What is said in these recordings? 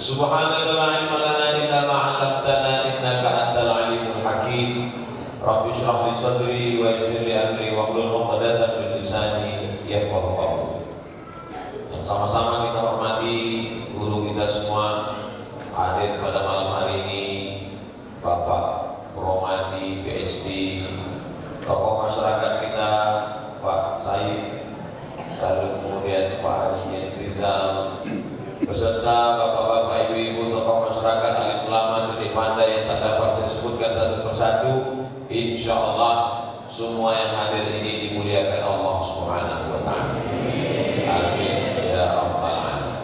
Subhanaka la ilma lana illa ma 'allamtana innaka antal alimul hakim. Rabbi shrah li sadri wa yassir li amri wahlul 'uqdatam min lisani yafqahu qawli. Yang sama-sama kita hormati guru kita semua hadir pada malam hari ini, Bapak Romadi PSD, tokoh masyarakat kita Pak Said, lalu kemudian Pak Haji Rizal, beserta bapak-bapak, ibu-ibu, tokoh masyarakat, alim ulama, cerdik pandai yang tak dapat saya sebutkan satu persatu. Insya Allah semua yang hadir ini dimuliakan Allah Subhanahu wa Ta'ala. Amin ya rabbal alamin.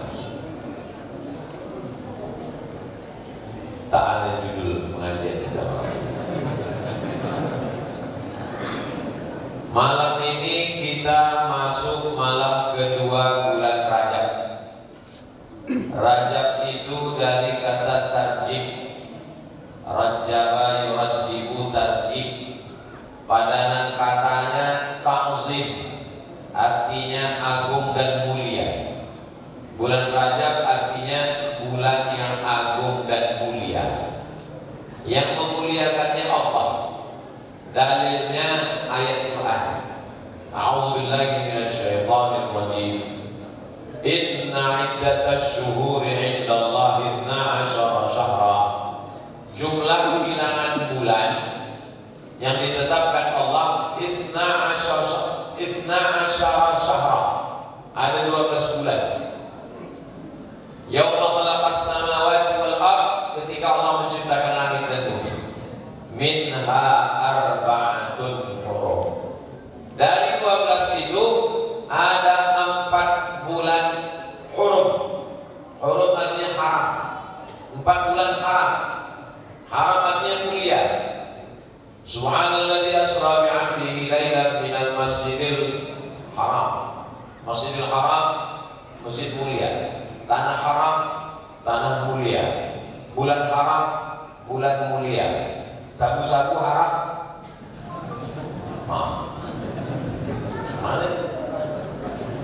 Tak ada judul pengajian kita malam ini. Kita masuk malam kedua bulan Rajab. Rajab itu dari kata tarjib, rajaba yurajibu tarjib, padanan katanya ta'zim, artinya agung dan mulia. Bulan Rajab artinya bulan yang agung dan mulia, yang memuliakannya Allah. Dalilnya ayat Quran. A'udzubillahi minasyaitonir rajim. Inna iddatash syuhuri 'indallahi 12 syahra. Jumlah bilangan bulan yang ditetapkan Allah 12 syahra. Ada 12 bulan. Yauma khalaqas samawati wal ardh, ketika Allah menciptakan langit dan bumi. Minha arba'atun hurum. Dari 12 itu ada 4 bulan hurum. Hurum artinya haram. 4 bulan haram. Haram artinya mulia. Subhanalladzi asra bi 'abdihi lailan minal masjidil haram. Masjidil haram, masjid mulia. Tanah haram, tanah mulia. Bulan haram, bulan mulia. Sabu-sabu haram. Mana?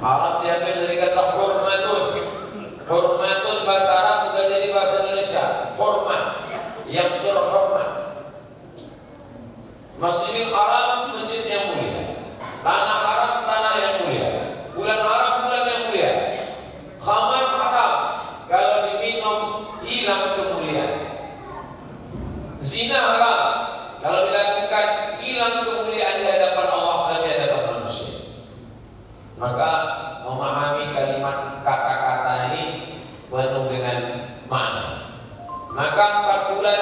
Haram diambil dari kata hurmatun. Hurmatun bahasa Arab sudah jadi bahasa Indonesia. Hormat, yang terhormat. Masjidil Haram, masjid yang mulia. Tanah haram, tanah yang mulia. Bulan haram, bulan yang mulia. Khamar haram, kalau diminum hilang kemuliaan. Zina haram, kalau dilakukan hilang kemuliaan di hadapan Allah dan di hadapan manusia. Maka memahami kalimat kata-kata ini penuh dengan makna. Maka 4 bulan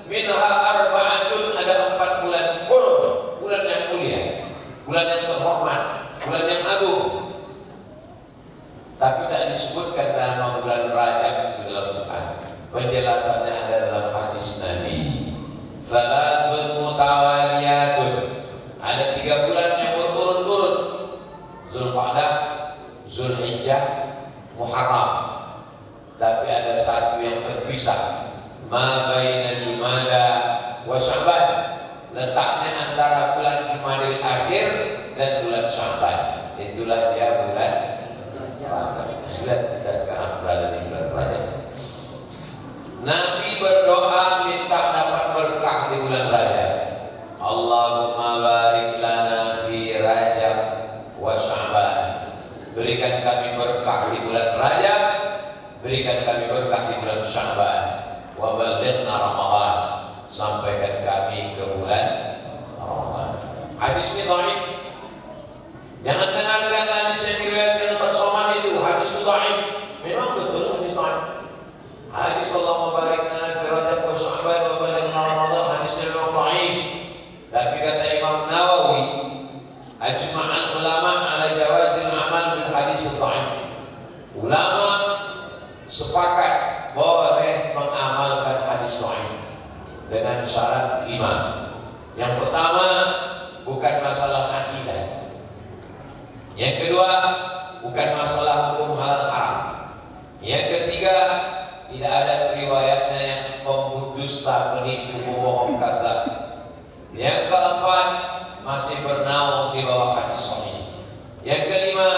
minha arba'atun, ada 4 bulan hurum, bulan yang mulia, bulan yang terhormat, bulan yang agung. Tapi tak disebutkan nama bulan Rajab itu dalam Quran. Penjelasannya ada dalam hadis Nabi. Salasun mutawaliyatun, ada 3 bulan yang berturut-turut: Zulqa'dah, Zulhijjah, Muharram. Tapi ada 1 yang terpisah, ma baina Jumada wa Sya'ban, letaknya antara bulan Jumadil Akhir dan bulan Sya'ban. Itulah dia bulan Rajab. Jelas kita sekarang berada di bulan Rajab. Nabi berdoa minta dapat berkah di bulan Rajab. Allahumma barik lana fi Rajab wa Sya'ban. Berikan kami berkah di bulan Rajab, berikan kami berkah di bulan Sya'ban. Wa balighna Ramadan, sampaikan kami ke bulan Ramadan. Hadis ini dhaif. Jangan dengarkan hadis yang diriwayatkan Ustaz Somad itu, hadis itu dhaif. Memang betul hadis dhaif. Hadis Allahumma barik lana fi Rajab wa Sya'ban wa balighna Ramadan, hadisnya memang dhaif. Tapi kata Imam Nawawi, ajma'al ulama ala jawazil amal bil hadis dhaif. Ulama sepakat boleh mengamalkan hadis dhaif dengan syarat 5. Yang pertama, bukan masalah akidah. Yang kedua, bukan masalah hukum halal haram. Yang ketiga, tidak ada riwayatnya yang memdusta, menipu, membohong, kata. Yang keempat, masih bernaung di bawah hadis sahih. Yang kelima,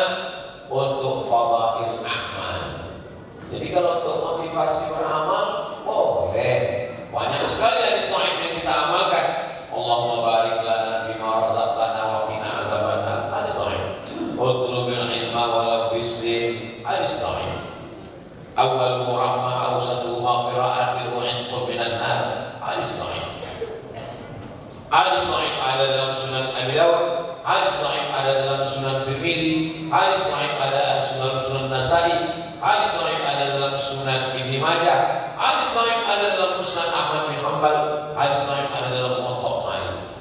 untuk fadail a'mal. Jadi kalau untuk motivasi Awwaluhu rahmah, awsatuhu maghfirah, akhiruhu itqun minan nar. Hadis sahih. Hadis sahih ada dalam Sunan Abi Dawud, hadis sahih ada dalam Sunan Tirmidzi, hadis sahih ada dalam Sunan Nasa'i, hadis sahih ada dalam Sunan Ibnu Majah, hadis sahih ada dalam Musnad Ahmad bin Hanbal, hadis sahih ada dalam Muwatta Malik.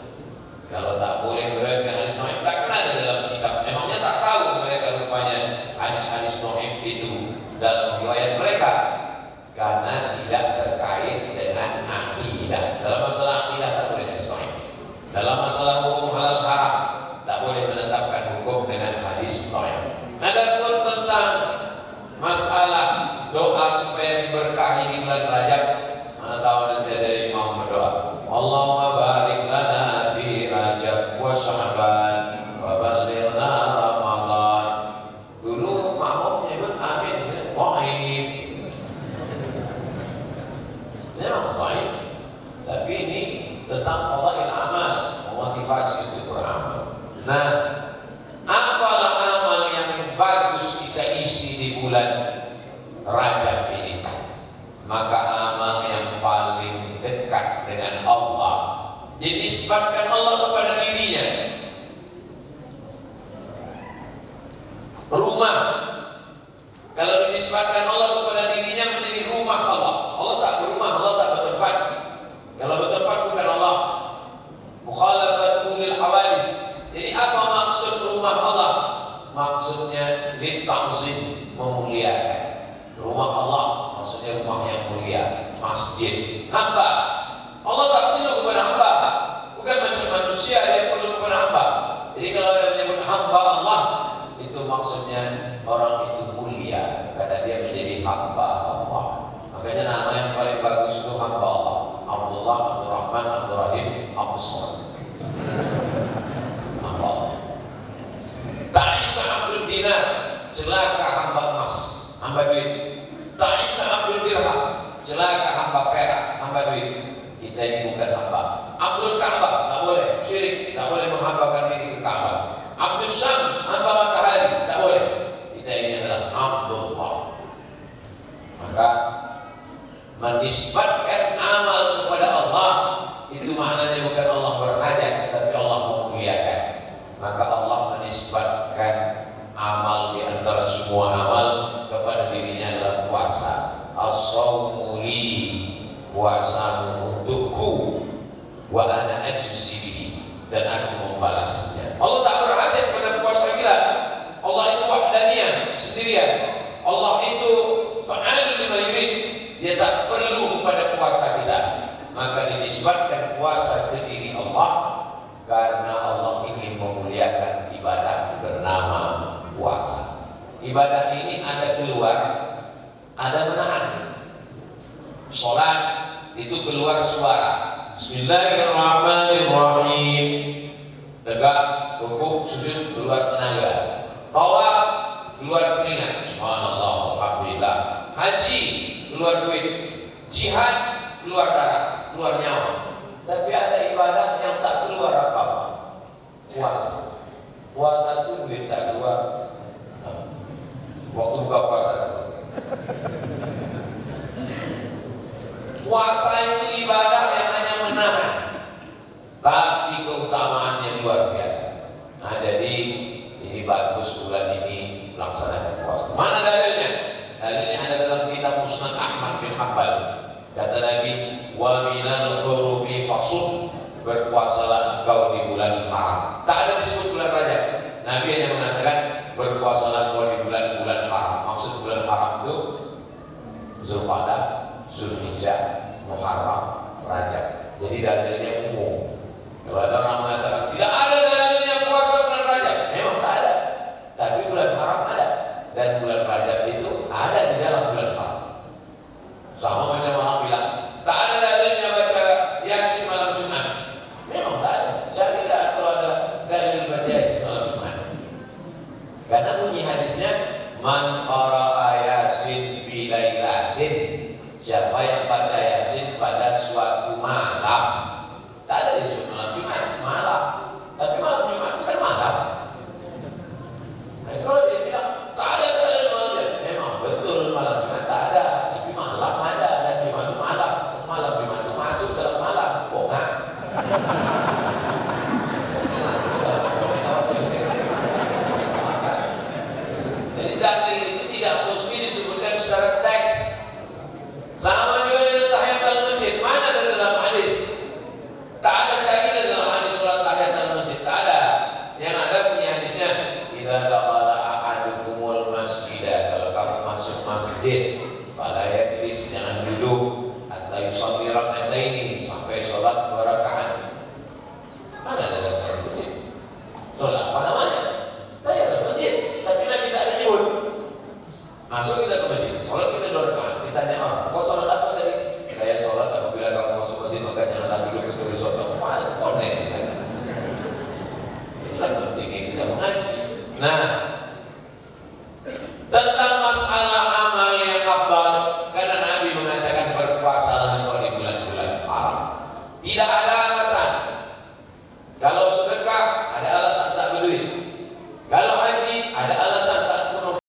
Kalau tak boleh berarti hadis sahih tak kena ada dalam kitab. Memangnya tak tahu mereka rupanya hadis-hadis sahih itu dalam riwayat mereka, karena tidak terkait dengan akidah. Dalam masalah akidah tak boleh hadis sahih. Dalam masalah hukum halal haram tak boleh menetapkan hukum dengan hadis sahih. Adapun tentang masalah doa supaya diberkahi di bulan Rajab, mana tahu nanti ada imam berdoa, Allahumma barik lana fi Rajab wa Sya'ban wa ballighna Ramadan. Dulu makmum menyebut amin, wahid. Memang wahid, tapi ini tentang fadail amal, motivasi untuk beramal. Nah, apalah amal yang bagus kita isi di bulan Rajab ini? Maka amal yang paling dekat dengan Allah, dinisbatkan Allah kepada dirinya. Rumah, kalau dinisbatkan Allah kepada dirinya menjadi rumah Allah. Allah tak berumah, Allah tak bertempat. Kalau bertempat bukan Allah. Mukhalafatuhu lil hawadits. Jadi apa maksud rumah Allah? Maksudnya litta'zim, memuliakan. Rumah Allah maksudnya rumah yang mulia, masjid. Hamba, Allah tak perlu kepada hamba. Bukan macam manusia yang perlu kepada hamba. Jadi kalau ada menyebut hamba Allah, itu maksudnya orang itu mulia karena dia menjadi hamba Allah. Makanya nama yang paling bagus itu hamba Allah. Abdullah, Abdurrahman, Abdurrahim, Abdus Samad. Hamba Allah. Ta'isa Abdul Dinar, celaka hamba emas, hamba duit. Ta'isa Abdul Dirham, celaka hamba perak, hamba duit. Kita ini bukan hamba. Abdul Ka'bah, tak boleh syirik, tak boleh menghambakan diri ke Ka'bah. Abdul Syams, hamba matahari, tak boleh. Kita ini adalah Abdullah. Maka menisbatkan amal kepada Allah itu maknanya bukan Allah berhajat, tapi Allah memuliakan. Maka Allah menisbatkan amal di antara semua amal kepada dirinya adalah puasa. As-shaumu li, puasa untukku, wa ana ajzi bihi, dan aku membalasnya. Allah tak berhajat pada puasa kita. Allah itu wahdaniyah, sendirian. Allah itu fa'al lima yurid. Dia tak perlu pada puasa kita. Maka dinisbatkan puasa ke diri Allah karena Allah ingin memuliakan ibadah bernama puasa. Ibadah ini ada keluar, ada menahan. Salat itu keluar suara, Bismillahirrahmanirrahim, tegak, rukuk, sujud, keluar tenaga. Tawaf, keluar keringat, subhanallah, alhamdulillah. Haji, keluar duit. Jihad, keluar darah, keluar nyawa. Tapi ada ibadah yang tak keluar apa-apa. Puasa. Puasa itu duit tak keluar. Waktu buka puasa. Puasa itu ibadah yang hanya menahan, tapi keutamaannya luar biasa. Nah, jadi ini bagus bulan ini melaksanakan puasa. Mana dalilnya? Dalilnya ada dalam kitab Musnad Ahmad bin Hanbal. Kata Nabi, wa minal hurubi fasum, berpuasalah engkau di bulan haram. Tak ada disebut bulan Rajab. Nabi hanya mengatakan berpuasalah engkau di bulan-bulan haram. Maksud bulan haram itu Zulqa'dah, Zulhijjah, Muharram, Rajab. Jadi dalilnya umum. Kalau ada orang mengatakan tidak ada dalilnya puasa bulan Rajab, memang tak ada. Tapi bulan haram ada, dan bulan Rajab itu ada di dalam bulan haram. Sama macam orang bilang tak ada dalilnya baca Yasin malam Jumat, memang tak ada. Carilah kalau ada dalil baca Yasin malam Jumat. Karena bunyi hadisnya man qara'a Yasin fi lailatin, siapa yang baca Yasin pada suatu malam. Tak ada disebut malam Jumat, malam. Tapi malam Jumat itu kan malam. Nah, kalau dia bilang tak ada dalil malam Jumat, memang betul malam Jumat tak ada masjid. Pada yajlis, jangan duduk.